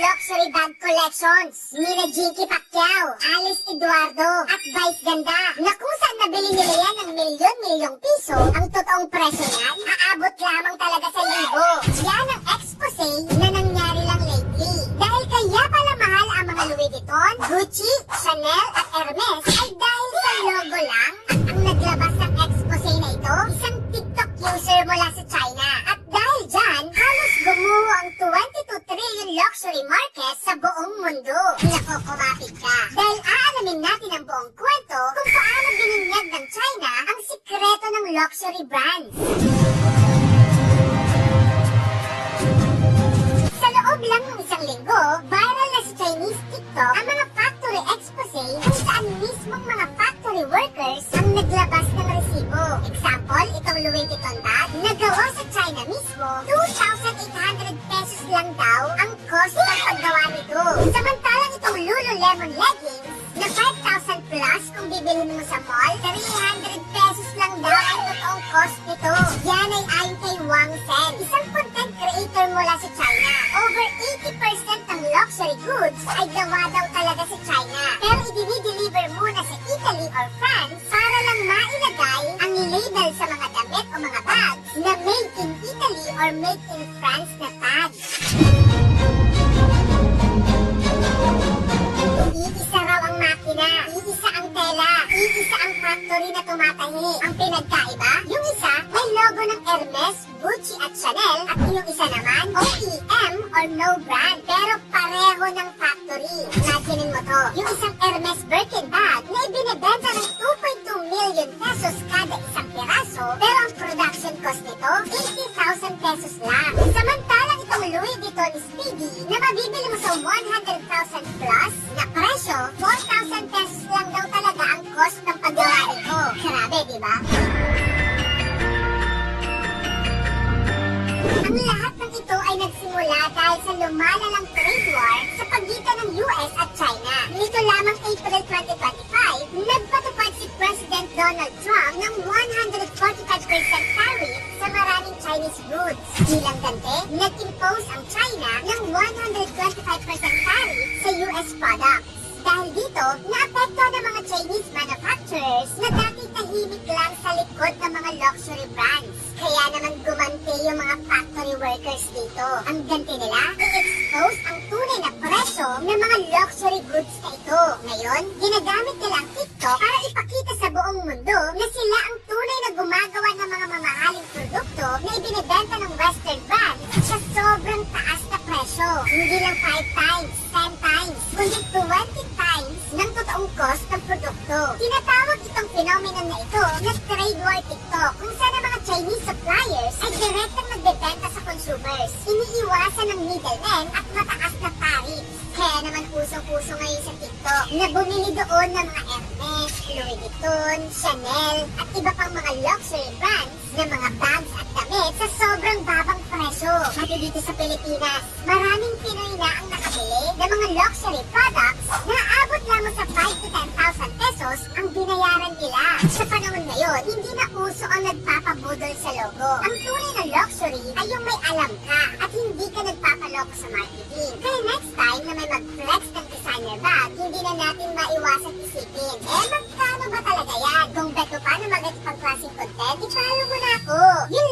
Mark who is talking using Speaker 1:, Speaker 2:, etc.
Speaker 1: luxury bag collections nina Jinky Pacquiao, Alice Eduardo, at Vice Ganda na kung saan nabili nila yan ng milyon-milyong piso, ang totoong presyo niyan, aabot lamang talaga sa libo. Yan ang expose na nangyari lang lately. Dahil kaya pala mahal ang mga Louis Vuitton, Gucci, Chanel at Hermes ay dahil sa logo lang. At ang naglabas ng expose na ito, isang TikTok user mula sa China. At dahil dyan, halos gumuho ang 22 trillion luxury market sa buong mundo. Naku, kumapit ka. Dahil aalamin natin ang buong kwento kung paano binunyag ng China ang sikreto ng luxury brands. Sa loob lang ng isang linggo, viral na sa Chinese TikTok ang mga factory expose kung saan mismong mga factory workers ang naglabas ng resibo. Example, itong Louis Vuitton bag, nagawa sa China mismo, 2,800 pesos lang daw ang cost ng paggawa nito. Samantalang itong Lululemon leggings na 5,000 plus kung bibilhin mo sa mall, 300 pesos lang daw ang totoong cost nito. Yan ay ayon kay Wang Sen, isang content creator mula sa China. Over 80% ng luxury goods ay gawa daw talaga sa China. Pero i-deliver muna sa Italy or France para lang mailagay ang label sa mga damit o mga bags na made in Italy or made in France na tag. Iisa raw ang makina, iisa ang tela, iisa ang factory na tumatahi. Ang pinagkaiba, yung isa may logo ng Hermes, Gucci at Chanel at yung isa naman OEM or no brand pero pareho ng factory. Imaginin mo to, yung isang Hermes Birkin bag na ibinebenta ng 2.2 million pesos kada isang piraso pero ang production cost nito 80,000 pesos lang. Samantalang itong Louis Vuitton Speedy na mabibili mo sa 100,000 plus na presyo, 4,000 pesos lang daw talaga ang cost ng paggawa nito. Grabe, di ba? Ang lahat ng ito ay nagsimula dahil sa lumalalang trade war sa pagitan ng US at China. Nito lamang April 2025, nagpatupad si President Donald Trump ng 145% tariff sa maraming Chinese goods. Bilang ganti, nag-impose ang China ng 125% tariff sa US products. Dahil dito, naapektuhan ng mga Chinese manufacturers na dati tahimik lang sa likod ng mga luxury brands. Kaya naman gumanti yung mga factory workers dito. Ang ganti nila, i-expose ang tunay na presyo ng mga luxury goods na ito. Ngayon, ginagamit nila ang TikTok para ipakita sa buong mundo na sila ang tunay na gumagawa ng mga mamahaling produkto na ibinebenta ng Western brands sa sobrang taas na presyo. Hindi lang 5 times, 10 times, kundi 20 times ng totoong cost ng produkto. Tinatawag itong phenomenon na ito na trade war TikTok, kung saan ang mga Chinese suppliers ay direktang nagbebenta sa consumers. Iniiwasan ng middlemen at mataas na tariffs. Kaya naman usong-uso ngayon sa TikTok na bumili doon ng mga Hermes, Louis Vuitton, Chanel at iba pang mga luxury brands na mga bags at damit sa sobrang babang presyo. Pati dito sa Pilipinas, maraming Pinoy na ang nakabili ng mga luxury products na aabot lamang sa 5 to 10,000 pesos ang binayaran nila. Sa panahon ngayon, hindi na uso ang nagpapabudol sa logo. Ang tunay na luxury ay yung may alam ka at hindi ka nagpapaloko sa marketing. Kaya next time na may mag-flex ng designer bag, hindi na natin maiwasan isipin, magkano ba talaga yan? Kung beto pa na magandang pang-klaseng content, ipalo mo na ako. Yun